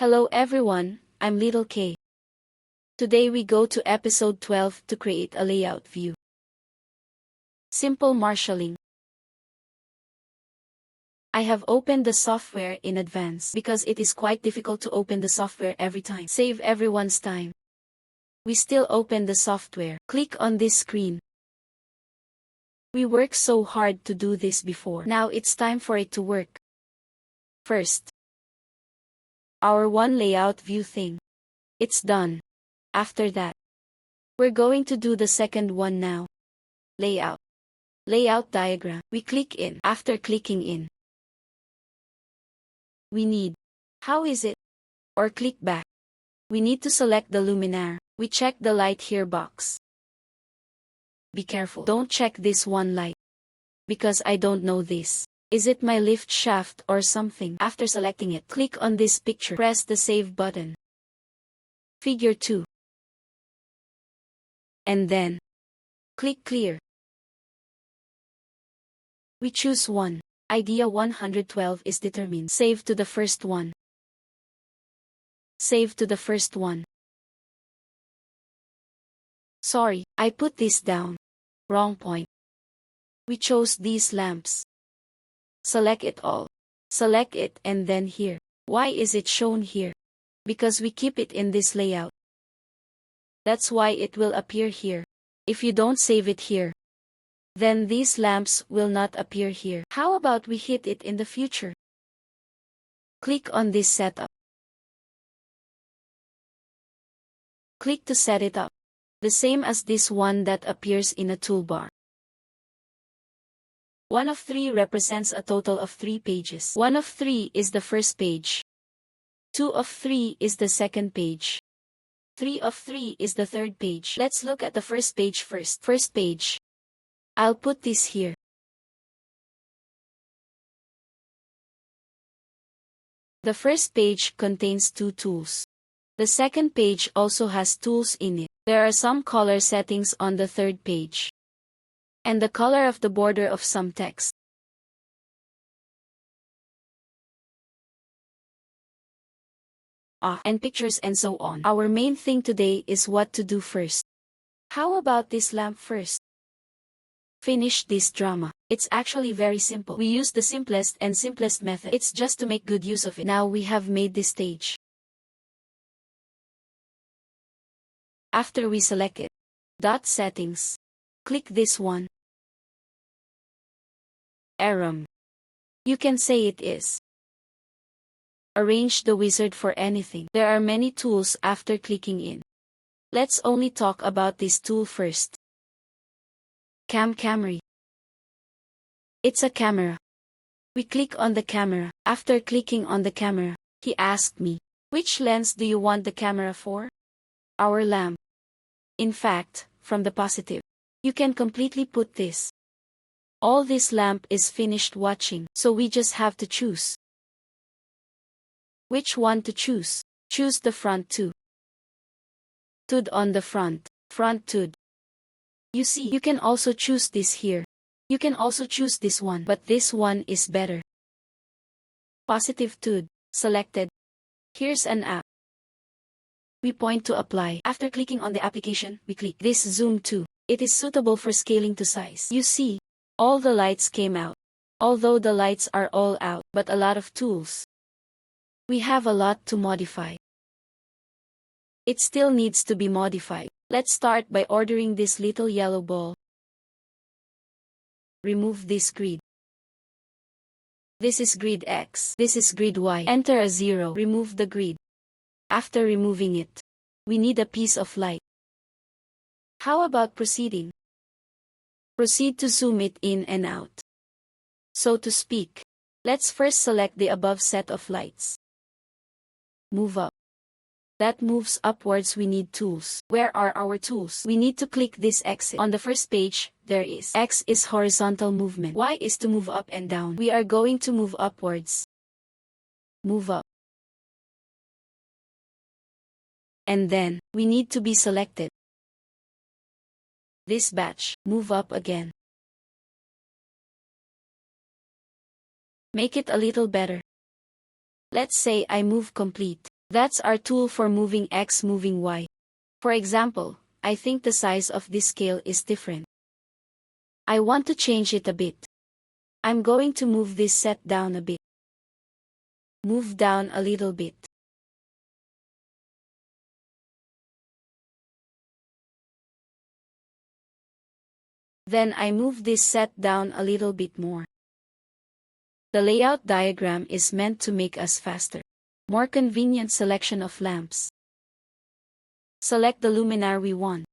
Hello everyone, I'm Little K. Today we go to episode 12 to create a layout view. Simple marshalling. I have opened the software in advance because it is quite difficult to open the software every time. Save everyone's time. We still open the software. Click on this screen. We worked so hard to do this before. Now it's time for it to work. First, our one layout view thing. It's done. After that, we're going to do the second one now. Layout. Layout diagram. We click in. After clicking in, we need, how is it? Or click back. We need to select the luminaire. We check the light here box. Be careful. Don't check this one light. Because I don't know this. Is it my lift shaft or something? After selecting it, click on this picture. Press the save button. Figure 2. And then, click clear. We choose one. Idea 112 is determined. Save to the first one. Save to the first one. Sorry, I put this down. Wrong point. We chose these lamps. Select it all. Select it and then here. Why is it shown here? Because we keep it in this layout. That's why it will appear here. If you don't save it here, then these lamps will not appear here. How about we hit it in the future? Click on this setup. Click to set it up. The same as this one that appears in a toolbar. 1 of 3 represents a total of 3 pages. 1 of 3 is the first page. 2 of 3 is the second page. 3 of 3 is the third page. Let's look at the first page first. First page. I'll put this here. The first page contains 2 tools. The second page also has tools in it. There are some color settings on the third page. And the color of the border of some text. And pictures and so on. Our main thing today is what to do first. How about this lamp first? Finish this drama. It's actually very simple. We use the simplest method. It's just to make good use of it. Now we have made this stage. After we select it, dot settings. Click this one. Aram. You can say it is. Arrange the wizard for anything. There are many tools after clicking in. Let's only talk about this tool first. Camera. It's a camera. We click on the camera. After clicking on the camera, he asked me, which lens do you want the camera for? Our lamp. In fact, from the positive, you can completely put this. All this lamp is finished watching, so we just have to choose. Which one to choose? Choose the front too. Tud on the front. Front tud. You see, you can also choose this here. You can also choose this one, but this one is better. Positive tud. Selected. Here's an app. We point to apply. After clicking on the application, we click this zoom to. It is suitable for scaling to size. You see, all the lights came out. Although the lights are all out, but a lot of tools. We have a lot to modify. It still needs to be modified. Let's start by ordering this little yellow ball. Remove this grid. This is grid X. This is grid Y. Enter a 0. Remove the grid. After removing it, we need a piece of light. How about proceeding? Proceed to zoom it in and out. So to speak, let's first select the above set of lights. Move up. That moves upwards. We need tools. Where are our tools? We need to click this X. On the first page, there is. X is horizontal movement. Y is to move up and down. We are going to move upwards. Move up. And then, we need to be selected. This batch, move up again. Make it a little better. Let's say I move complete. That's our tool for moving X, moving Y. For example, I think the size of this scale is different. I want to change it a bit. I'm going to move this set down a bit. Move down a little bit. Then I move this set down a little bit more. The layout diagram is meant to make us faster. More convenient selection of lamps. Select the luminaire we want.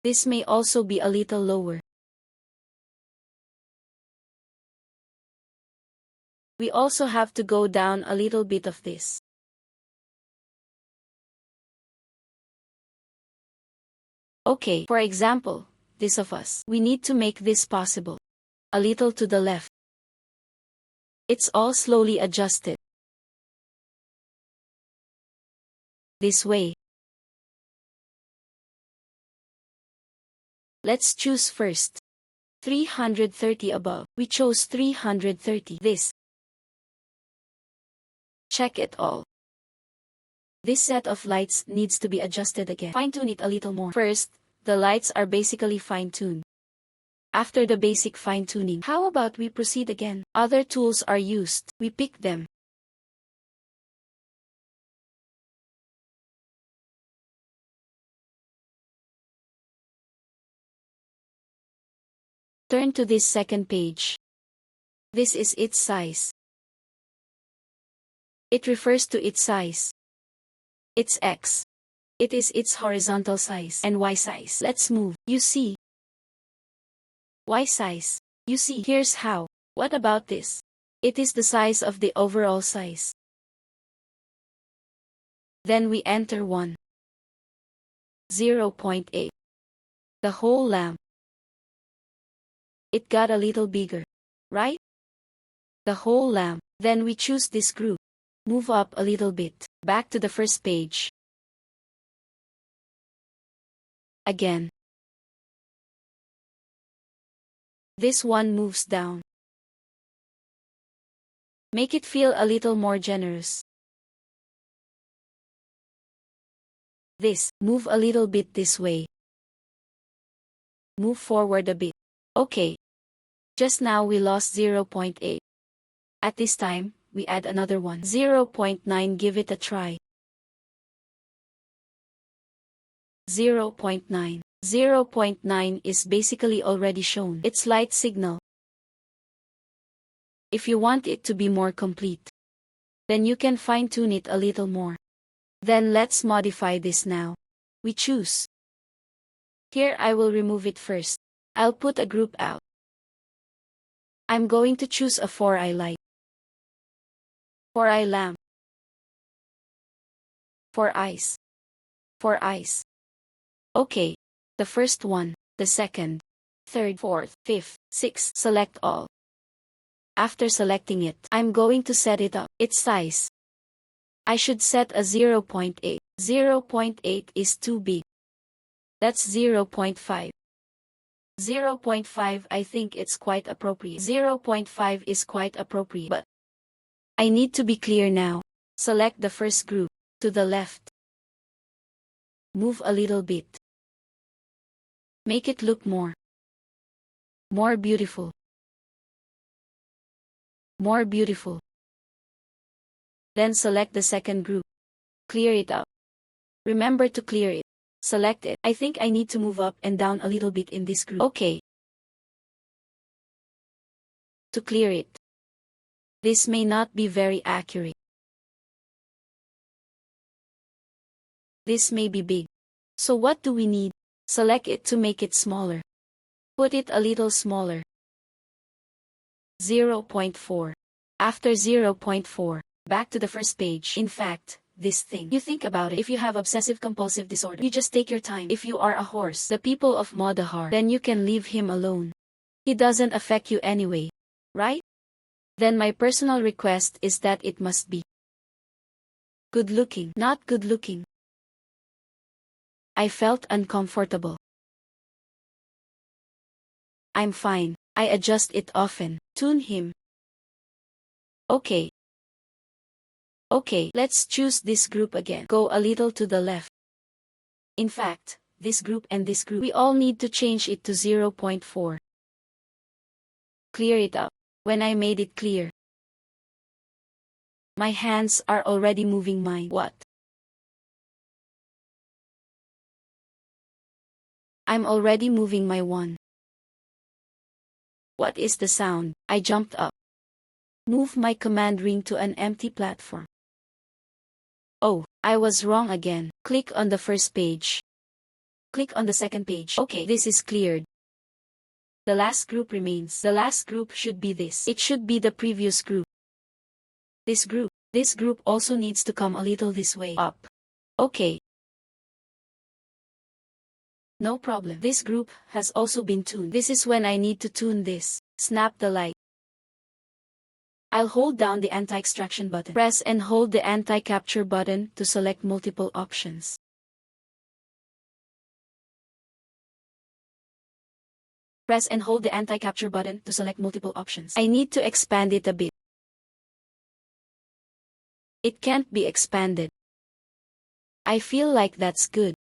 This may also be a little lower. We also have to go down a little bit of this. Okay, for example, this of us. We need to make this possible. A little to the left. It's all slowly adjusted. This way. Let's choose first. 330 above. We chose 330. This. Check it all. This set of lights needs to be adjusted again. Fine-tune it a little more. First, the lights are basically fine-tuned. After the basic fine-tuning, how about we proceed again? Other tools are used. We pick them. Turn to this second page. This is its size. It refers to its size. It's X. It is its horizontal size and Y size. Let's move. You see. Y size. You see. Here's how. What about this? It is the size of the overall size. Then we enter 1. 0.8. The whole lamp. It got a little bigger, right? The whole lamp. Then we choose this group. Move up a little bit. Back to the first page. Again. This one moves down. Make it feel a little more generous. This. Move a little bit this way. Move forward a bit. Okay. Just now we lost 0.8. At this time, we add another one. 0.9. Give it a try. 0.9. 0.9 is basically already shown. It's light signal. If you want it to be more complete, then you can fine-tune it a little more. Then let's modify this now. We choose. Here I will remove it first. I'll put a group out. I'm going to choose a 4-eye light. 4-eye lamp. 4 eyes. 4 eyes. Okay. The first one, the second, third, fourth, fifth, sixth. Select all. After selecting it, I'm going to set it up. Its size. I should set a 0.8. 0.8 is too big. That's 0.5. 0.5 I think it's quite appropriate. 0.5 is quite appropriate. But I need to be clear now. Select the first group. To the left. Move a little bit. Make it look more beautiful. More beautiful. Then select the second group. Clear it up. Remember to clear it. Select it. I think I need to move up and down a little bit in this group. Okay. To clear it. This may not be very accurate. This may be big. So what do we need? Select it to make it smaller. Put it a little smaller. 0.4. After 0.4, back to the first page. In fact, this thing. You think about it. If you have obsessive-compulsive disorder, you just take your time. If you are a horse, the people of Modahar, then you can leave him alone. He doesn't affect you anyway, right? Then my personal request is that it must be good-looking, not good-looking. I felt uncomfortable. I'm fine. I adjust it often. Tune him. Okay. Okay, let's choose this group again. Go a little to the left. In fact, this group and this group, we all need to change it to 0.4. Clear it up. When I made it clear, my hands are already moving mine. What? I'm already moving my one. What is the sound? I jumped up. Move my command ring to an empty platform. Oh, I was wrong again. Click on the first page. Click on the second page. Okay, this is cleared. The last group remains. The last group should be this. It should be the previous group. This group. This group also needs to come a little this way. Up. Okay. No problem. This group has also been tuned. This is when I need to tune this. Snap the light. I'll hold down the anti-extraction button. Press and hold the anti-capture button to select multiple options. Press and hold the anti-capture button to select multiple options. I need to expand it a bit. It can't be expanded. I feel like that's good.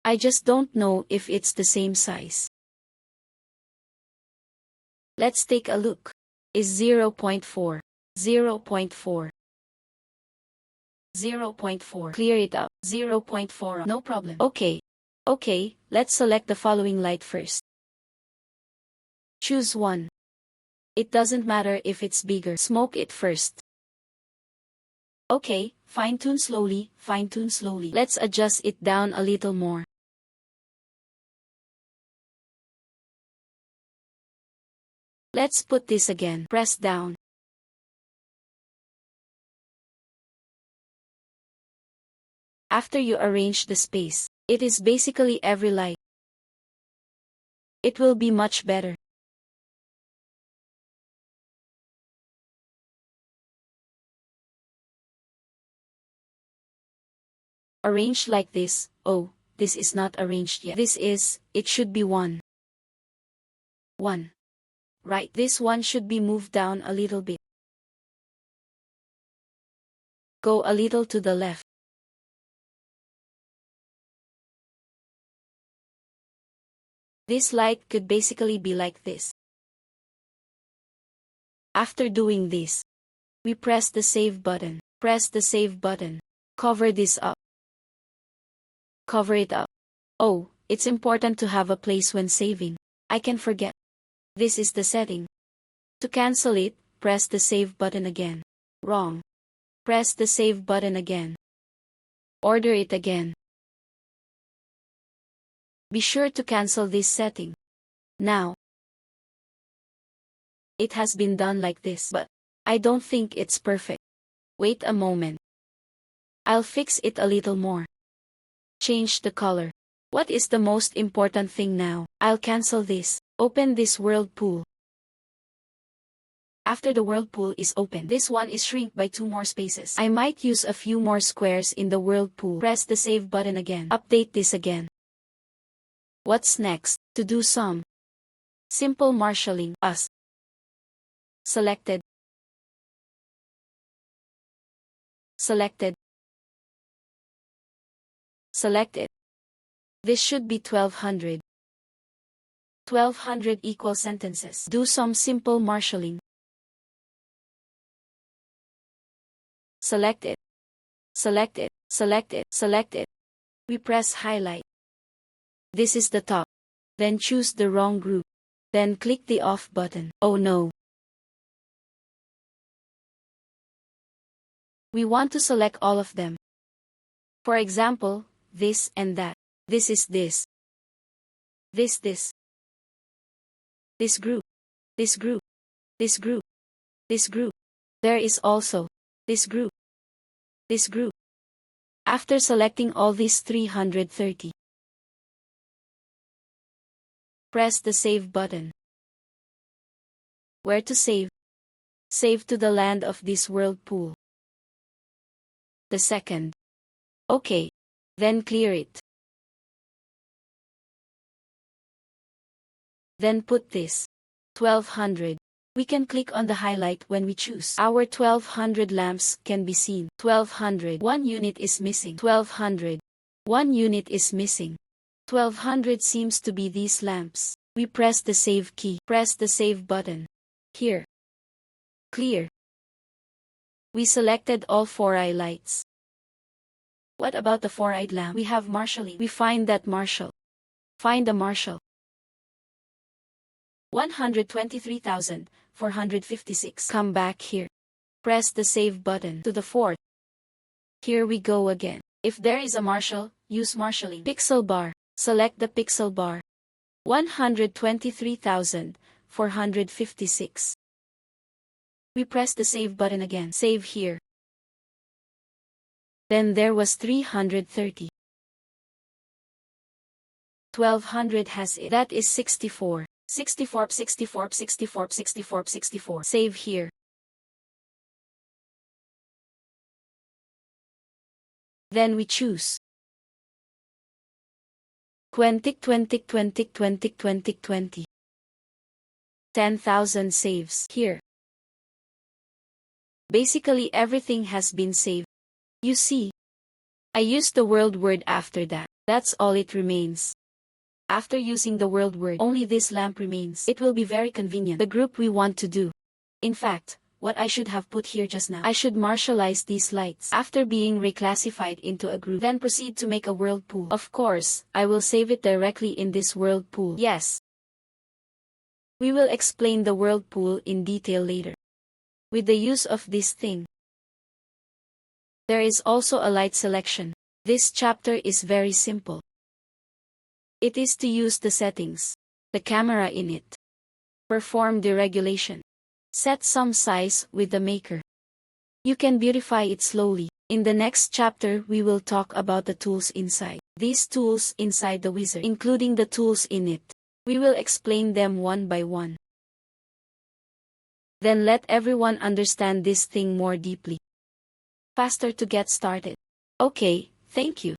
I just don't know if it's the same size. Let's take a look. Is 0.4. 0.4. 0.4. Clear it up. 0.4. No problem. Okay. Okay, let's select the following light first. Choose one. It doesn't matter if it's bigger. Smoke it first. Okay, fine-tune slowly, fine-tune slowly. Let's adjust it down a little more. Let's put this again. Press down. After you arrange the space, it is basically every light. It will be much better. Arranged like this. Oh, this is not arranged yet. This is, it should be 1. 1. Right, this one should be moved down a little bit. Go a little to the left. This light could basically be like this. After doing this, we press the save button. Press the save button. Cover this up. Cover it up. Oh, it's important to have a place when saving. I can forget. This is the setting. To cancel it, press the save button again. Wrong. Press the save button again. Order it again. Be sure to cancel this setting. Now, it has been done like this, but I don't think it's perfect. Wait a moment. I'll fix it a little more. Change the color. What is the most important thing now? I'll cancel this. Open this whirlpool. After the whirlpool is open, this one is shrink by 2 more spaces. I might use a few more squares in the whirlpool. Press the save button again. Update this again. What's next? To do some simple marshalling. Us. Selected. Selected. Selected. This should be 1200. 1200 equal sentences. Do some simple marshalling. Select it. Select it. Select it. Select it. We press highlight. This is the top. Then choose the wrong group. Then click the off button. Oh no. We want to select all of them. For example, this and that. This is this. This group. This group. This group. This group. There is also this group. This group. After selecting all these 330, press the save button. Where to save? Save to the land of this whirlpool. The second. Okay. Then clear it. Then put this 1200 We can click on the highlight when we choose. Our 1200 lamps can be seen. 1200. One unit is missing. 1200. One unit is missing. 1200 seems to be these lamps. We press the save key. Press the save button. Here. Clear. We selected all 4-eye lights. What about the 4-eyed lamp? We have marshalling. We find that marshal. Find the marshal. 123,456. Come back here. Press the save button to the 4th. Here we go again. If there is a marshal, use marshalling. Pixel bar. Select the pixel bar. 123,456. We press the save button again. Save here. Then there was 330. 1200 has it. That is 64. 64, 64, 64, 64, 64. Save here. Then we choose 20, 20, 20, 20, 20, 20. 10,000 saves here. Basically everything has been saved. You see, I used the world word after that. That's all it remains. After using the world word, only this lamp remains. It will be very convenient. The group we want to do. In fact, what I should have put here just now. I should marshalize these lights. After being reclassified into a group, then proceed to make a whirlpool. Of course, I will save it directly in this whirlpool. Yes. We will explain the whirlpool in detail later. With the use of this thing. There is also a light selection. This chapter is very simple. It is to use the settings, the camera in it. Perform deregulation. Set some size with the maker. You can beautify it slowly. In the next chapter we will talk about the tools inside. These tools inside the wizard, including the tools in it. We will explain them one by one. Then let everyone understand this thing more deeply. Faster to get started. Okay, thank you.